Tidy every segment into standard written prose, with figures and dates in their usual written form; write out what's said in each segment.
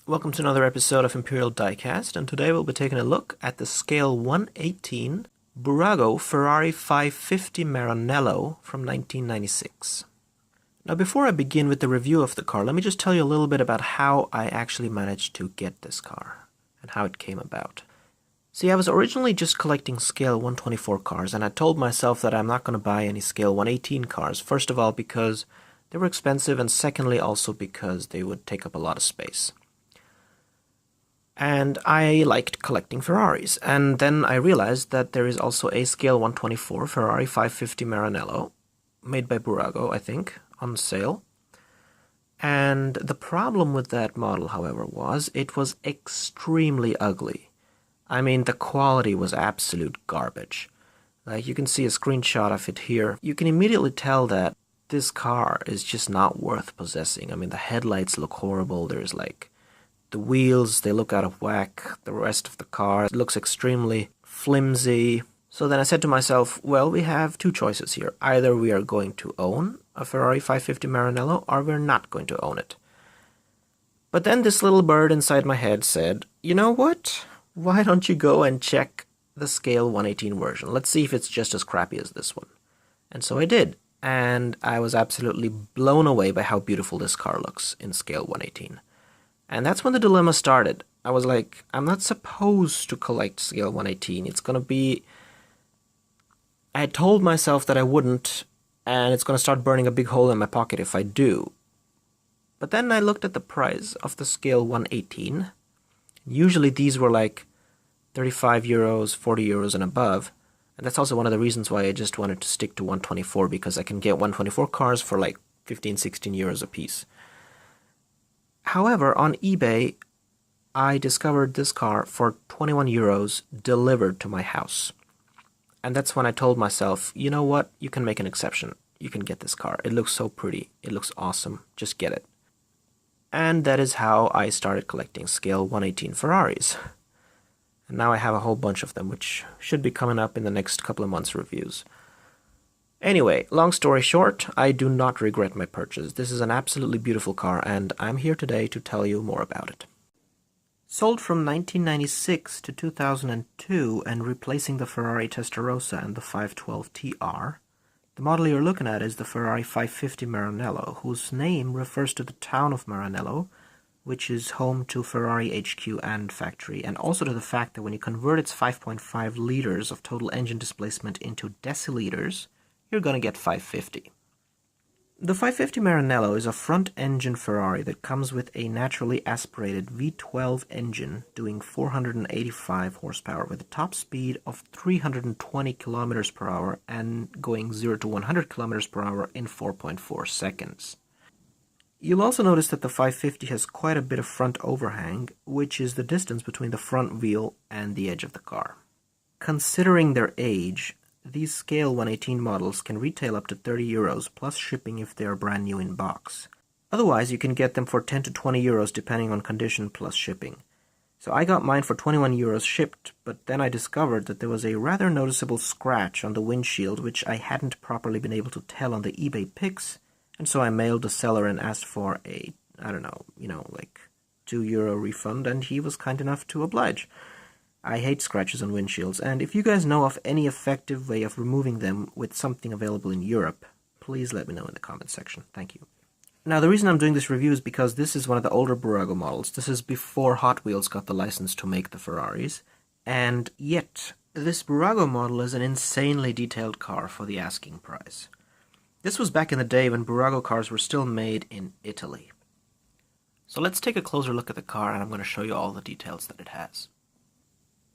Welcome to another episode of Imperial Diecast, and today we'll be taking a look at the scale 1/18 Bburago Ferrari 550 Maranello from 1996. Now before I begin with the review of the car, let me just tell you a little bit about how I actually managed to get this car, and how it came about. See, I was originally just collecting scale 124 cars, and I told myself that I'm not going to buy any scale 118 cars, first of all because they were expensive, and secondly also because they would take up a lot of space. And I liked collecting Ferraris, and then I realized that there is also a scale 124 Ferrari 550 Maranello, made by Bburago, I think, on sale. And the problem with that model, however, was it was extremely ugly. I mean, the quality was absolute garbage. Like, you can see a screenshot of it here. You can immediately tell that this car is just not worth possessing. I mean, the headlights look horrible. There's like the wheels, they look out of whack. The rest of the car looks extremely flimsy. So then I said to myself, well, we have two choices here. Either we are going to own a Ferrari 550 Maranello, or we're not going to own it. But then this little bird inside my head said, you know what? Why don't you go and check the scale 118 version? Let's see if it's just as crappy as this one. And so I did. And I was absolutely blown away by how beautiful this car looks in scale 118. And that's when the dilemma started. I was like, I'm not supposed to collect scale 118. It's going to be... I had told myself that I wouldn't, and it's going to start burning a big hole in my pocket if I do. But then I looked at the price of the scale 118. Usually these were like 35 euros, 40 euros and above. And that's also one of the reasons why I just wanted to stick to 124, because I can get 124 cars for like 15, 16 euros a piece. However, on eBay, I discovered this car for 21 euros delivered to my house. And that's when I told myself, you know what, you can make an exception. You can get this car. It looks so pretty. It looks awesome. Just get it. And that is how I started collecting scale 118 Ferraris. And now I have a whole bunch of them, which should be coming up in the next couple of months' reviews. Anyway, long story short, I do not regret my purchase. This is an absolutely beautiful car, and I'm here today to tell you more about it. Sold from 1996 to 2002 and replacing the Ferrari Testarossa and the 512 TR, the model you're looking at is the Ferrari 550 Maranello, whose name refers to the town of Maranello, which is home to Ferrari HQ and factory, and also to the fact that when you convert its 5.5 liters of total engine displacement into deciliters, you're going to get 550. The 550 Maranello is a front-engine Ferrari that comes with a naturally aspirated V12 engine doing 485 horsepower with a top speed of 320 km per hour and going 0 to 100 km per hour in 4.4 seconds. You'll also notice that the 550 has quite a bit of front overhang, which is the distance between the front wheel and the edge of the car. Considering their age, these scale 118 models can retail up to 30 euros plus shipping if they are brand new in box. Otherwise, you can get them for 10 to 20 euros depending on condition plus shipping. So I got mine for 21 euros shipped, but then I discovered that there was a rather noticeable scratch on the windshield which I hadn't properly been able to tell on the eBay pics, and so I mailed the seller and asked for a, like €2 refund, and he was kind enough to oblige. I hate scratches on windshields, and if you guys know of any effective way of removing them with something available in Europe, please let me know in the comments section. Thank you. Now, the reason I'm doing this review is because this is one of the older Bburago models. This is before Hot Wheels got the license to make the Ferraris, and yet this Bburago model is an insanely detailed car for the asking price. This was back in the day when Bburago cars were still made in Italy. So let's take a closer look at the car, and I'm going to show you all the details that it has.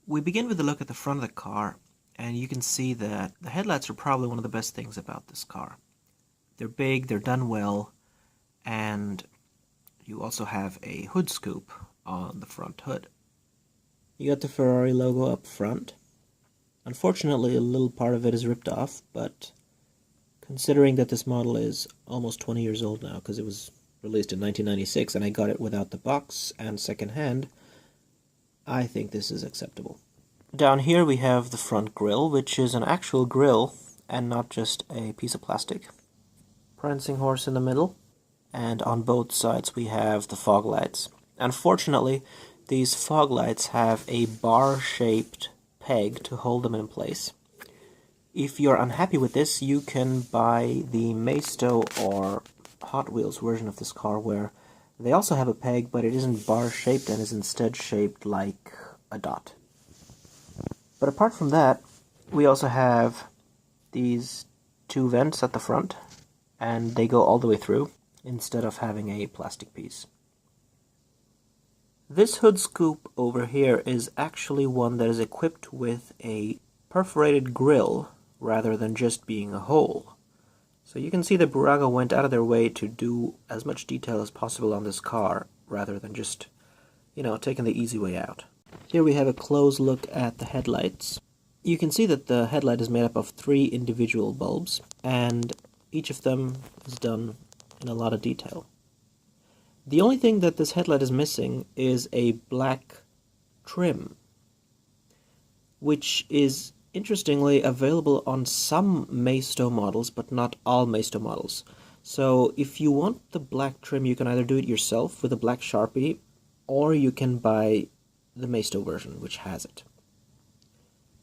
We begin with a look at the front of the car, and you can see that the headlights are probably one of the best things about this car. They're big, they're done well, and you also have a hood scoop on the front hood. You got the Ferrari logo up front. Unfortunately, a little part of it is ripped off, but considering that this model is almost 20 years old now, because it was released in 1996 and I got it without the box and second-hand, I think this is acceptable. Down here we have the front grille, which is an actual grille and not just a piece of plastic. Prancing horse in the middle, and on both sides we have the fog lights. Unfortunately, these fog lights have a bar-shaped peg to hold them in place. If you're unhappy with this, you can buy the Maisto or Hot Wheels version of this car, where they also have a peg, but it isn't bar-shaped and is instead shaped like a dot. But apart from that, we also have these two vents at the front, and they go all the way through, instead of having a plastic piece. This hood scoop over here is actually one that is equipped with a perforated grille, rather than just being a hole. So you can see that Bburago went out of their way to do as much detail as possible on this car, rather than just, taking the easy way out. Here we have a close look at the headlights. You can see that the headlight is made up of 3 individual bulbs, and each of them is done in a lot of detail. The only thing that this headlight is missing is a black trim, which is interestingly available on some Maisto models, but not all Maisto models. So if you want the black trim, you can either do it yourself with a black Sharpie, or you can buy the Maisto version, which has it.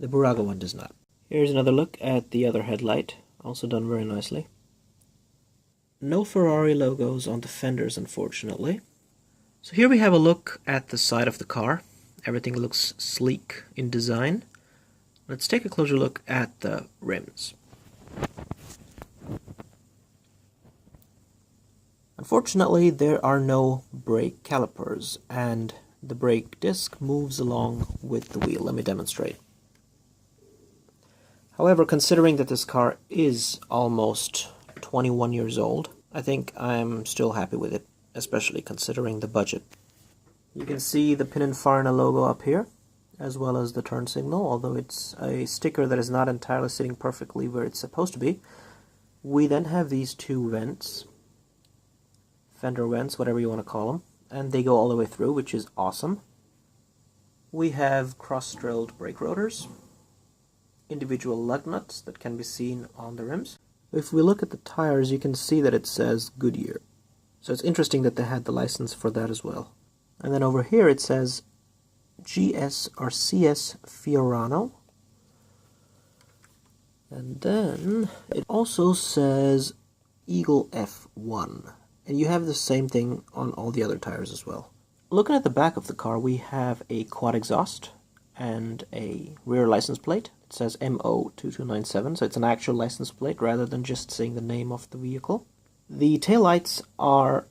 The Bburago one does not. Here's another look at the other headlight, also done very nicely. No Ferrari logos on the fenders, unfortunately. So here we have a look at the side of the car. Everything looks sleek in design. Let's take a closer look at the rims. Unfortunately, there are no brake calipers, and the brake disc moves along with the wheel. Let me demonstrate. However, considering that this car is almost 21 years old, I think I'm still happy with it, especially considering the budget. You can see the Pininfarina logo up here, as well as the turn signal, although it's a sticker that is not entirely sitting perfectly where it's supposed to be. We then have these 2 vents, fender vents, whatever you want to call them, and they go all the way through, which is awesome. We have cross-drilled brake rotors, individual lug nuts that can be seen on the rims. If we look at the tires, you can see that it says Goodyear. So it's interesting that they had the license for that as well. And then over here it says GS or CS Fiorano. And then it also says Eagle F1. And you have the same thing on all the other tires as well. Looking at the back of the car, we have a quad exhaust and a rear license plate. It says MO2297, so it's an actual license plate rather than just saying the name of the vehicle. The taillights are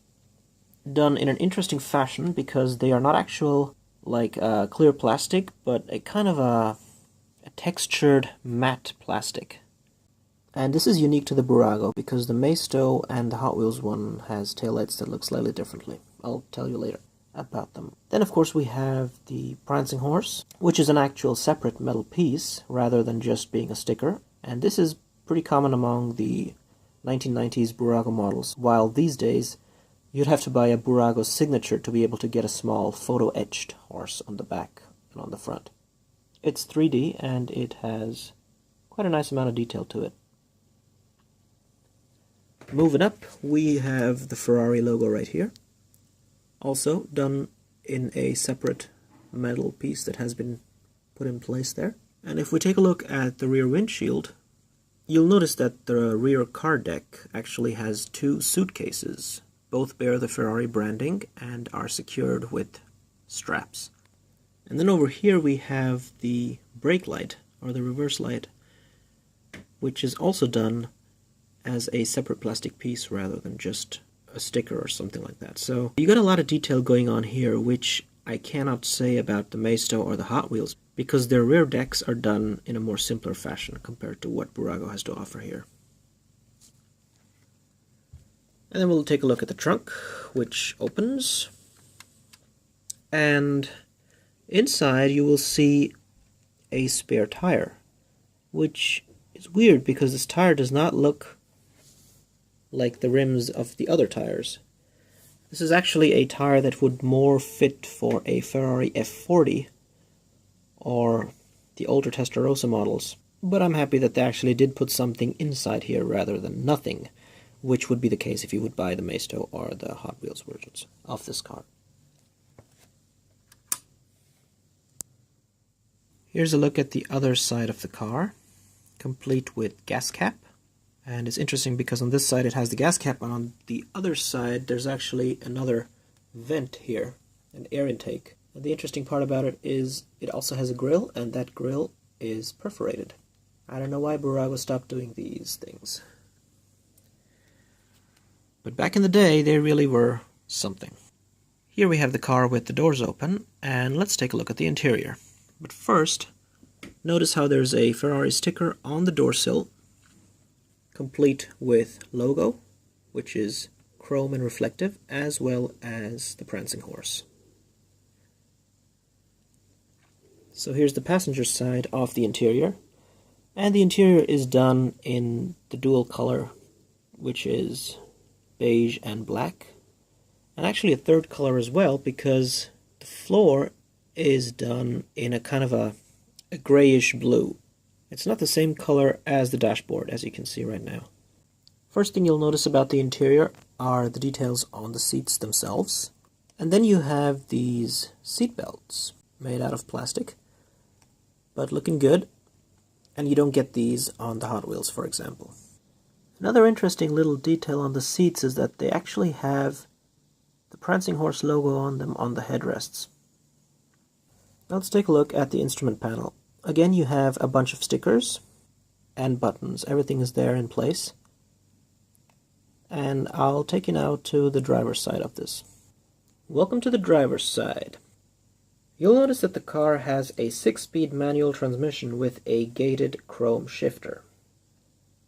done in an interesting fashion because they are not actual clear plastic, but a kind of a textured matte plastic. And this is unique to the Bburago because the Maisto and the Hot Wheels one has taillights that look slightly differently. I'll tell you later about them. Then of course we have the prancing horse, which is an actual separate metal piece rather than just being a sticker, and this is pretty common among the 1990s Bburago models, while these days you'd have to buy a Bburago signature to be able to get a small photo-etched horse on the back and on the front. It's 3D and it has quite a nice amount of detail to it. Moving up, we have the Ferrari logo right here. Also done in a separate metal piece that has been put in place there. And if we take a look at the rear windshield, you'll notice that the rear car deck actually has 2 suitcases. Both bear the Ferrari branding and are secured with straps. And then over here we have the brake light, or the reverse light, which is also done as a separate plastic piece rather than just a sticker or something like that. So you got a lot of detail going on here, which I cannot say about the Maisto or the Hot Wheels, because their rear decks are done in a more simpler fashion compared to what Bburago has to offer here. And then we'll take a look at the trunk, which opens. And inside you will see a spare tire, which is weird because this tire does not look like the rims of the other tires. This is actually a tire that would more fit for a Ferrari F40 or the older Testarossa models. But I'm happy that they actually did put something inside here rather than nothing, which would be the case if you would buy the Maisto or the Hot Wheels versions of this car. Here's a look at the other side of the car, complete with gas cap. And it's interesting because on this side it has the gas cap, and on the other side there's actually another vent here, an air intake. And the interesting part about it is it also has a grille, and that grille is perforated. I don't know why Bburago stopped doing these things. But back in the day, they really were something. Here we have the car with the doors open, and let's take a look at the interior. But first, notice how there's a Ferrari sticker on the door sill, complete with logo, which is chrome and reflective, as well as the prancing horse. So here's the passenger side of the interior, and the interior is done in the dual color, which is beige and black, and actually a third color as well, because the floor is done in a kind of a grayish blue. It's not the same color as the dashboard, as you can see right now. First thing you'll notice about the interior are the details on the seats themselves, and then you have these seat belts made out of plastic, but looking good, and you don't get these on the Hot Wheels, for example. Another interesting little detail on the seats is that they actually have the Prancing Horse logo on them on the headrests. Now let's take a look at the instrument panel. Again, you have a bunch of stickers and buttons. Everything is there in place. And I'll take you now to the driver's side of this. Welcome to the driver's side. You'll notice that the car has a 6-speed manual transmission with a gated chrome shifter.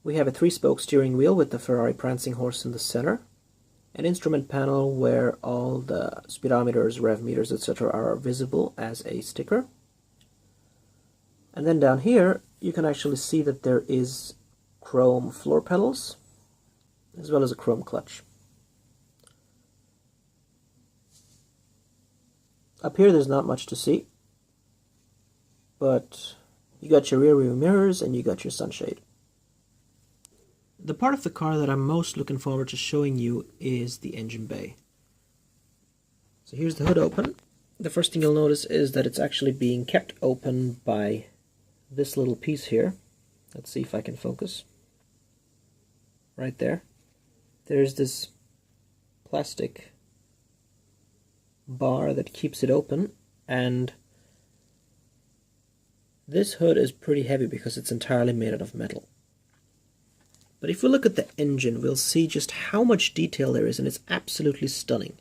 We have a 3-spoke steering wheel with the Ferrari Prancing Horse in the center, an instrument panel where all the speedometers, rev meters, etc. are visible as a sticker. And then down here you can actually see that there is chrome floor pedals as well as a chrome clutch. Up here there's not much to see, but you got your rear view mirrors and you got your sunshade. The part of the car that I'm most looking forward to showing you is the engine bay. So here's the hood open. The first thing you'll notice is that it's actually being kept open by this little piece here. Let's see if I can focus. Right there. There's this plastic bar that keeps it open, and this hood is pretty heavy because it's entirely made out of metal. But if we look at the engine, we'll see just how much detail there is, and it's absolutely stunning.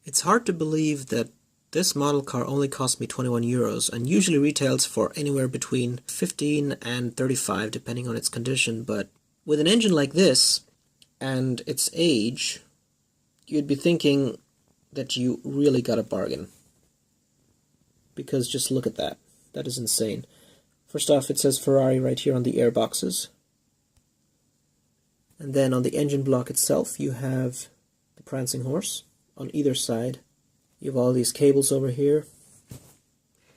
It's hard to believe that this model car only cost me 21 euros and usually retails for anywhere between 15 and 35 depending on its condition, but with an engine like this and its age, you'd be thinking that you really got a bargain. Because just look at that. That is insane. First off, it says Ferrari right here on the air boxes. And then on the engine block itself, you have the Prancing Horse. On either side, you have all these cables over here,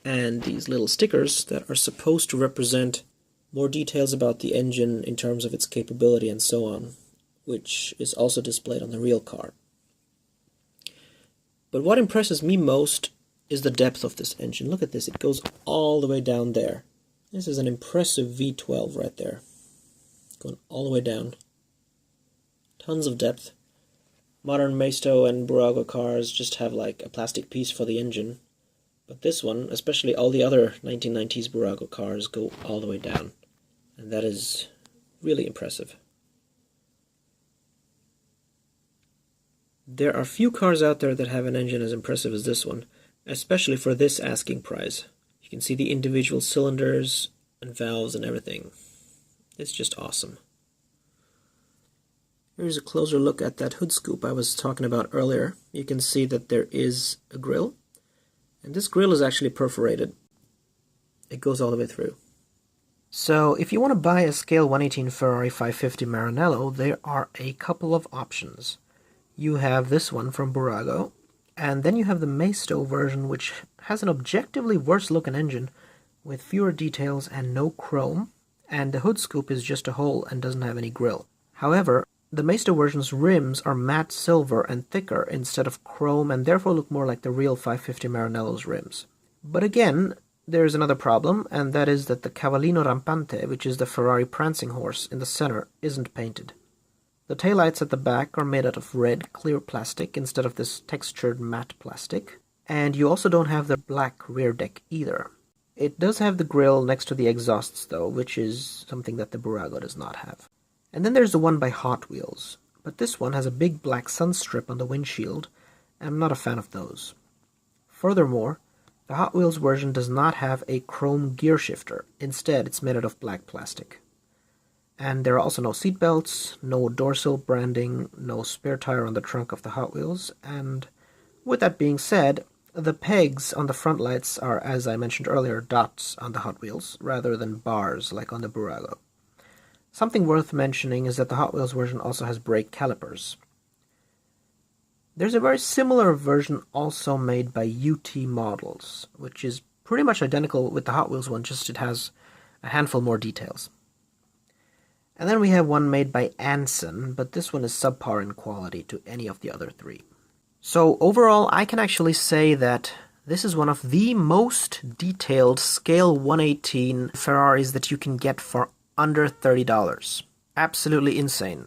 and these little stickers that are supposed to represent more details about the engine in terms of its capability and so on, which is also displayed on the real car. But what impresses me most is the depth of this engine. Look at this, it goes all the way down there. This is an impressive V12 right there, going all the way down. Tons of depth. Modern Maisto and Bburago cars just have like a plastic piece for the engine, but this one, especially all the other 1990s Bburago cars, go all the way down, and that is really impressive. There are few cars out there that have an engine as impressive as this one, especially for this asking price. You can see the individual cylinders and valves and everything. It's just awesome. Here's a closer look at that hood scoop I was talking about earlier. You can see that there is a grille, and this grille is actually perforated. It goes all the way through. So if you want to buy a scale 118 Ferrari 550 Maranello, there are a couple of options. You have this one from Bburago, and then you have the Maisto version, which has an objectively worse looking engine with fewer details and no chrome, and the hood scoop is just a hole and doesn't have any grille. However, the Maisto version's rims are matte silver and thicker instead of chrome, and therefore look more like the real 550 Maranello's rims. But again, There's another problem, and that is that the Cavallino Rampante, which is the Ferrari prancing horse in the center, isn't painted. The taillights at the back are made out of red, clear plastic instead of this textured matte plastic. And you also don't have the black rear deck either. It does have the grille next to the exhausts though, which is something that the Bburago does not have. And then there's the one by Hot Wheels, but this one has a big black sun strip on the windshield, and I'm not a fan of those. Furthermore, the Hot Wheels version does not have a chrome gear shifter. Instead, it's made out of black plastic. And there are also no seat belts, no dorsal branding, no spare tire on the trunk of the Hot Wheels, and with that being said, the pegs on the front lights are, as I mentioned earlier, dots on the Hot Wheels, rather than bars like on the Bburago. Something worth mentioning is that the Hot Wheels version also has brake calipers. There's a very similar version also made by UT Models, which is pretty much identical with the Hot Wheels one, just it has a handful more details. And then we have one made by Anson, but this one is subpar in quality to any of the other three. So overall, I can actually say that this is one of the most detailed scale 118 Ferraris that you can get for under $30. Absolutely insane.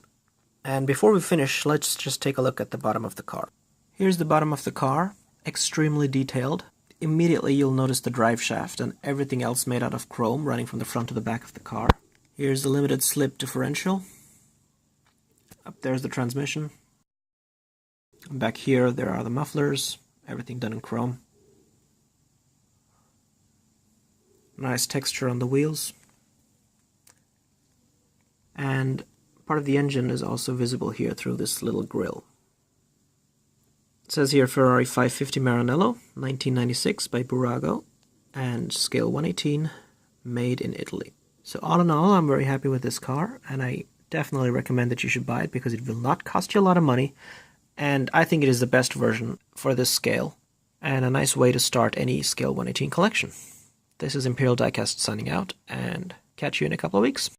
And before we finish, let's just take a look at the bottom of the car. Here's the bottom of the car, extremely detailed. Immediately you'll notice the drive shaft and everything else made out of chrome running from the front to the back of the car. Here's the limited slip differential. Up there's the transmission. And back here there are the mufflers, everything done in chrome. Nice texture on the wheels. And part of the engine is also visible here through this little grille. It says here Ferrari 550 Maranello, 1996 by Bburago, and scale 118, made in Italy. So all in all, I'm very happy with this car, and I definitely recommend that you should buy it because it will not cost you a lot of money, and I think it is the best version for this scale, and a nice way to start any scale 118 collection. This is Imperial Diecast signing out, and catch you in a couple of weeks.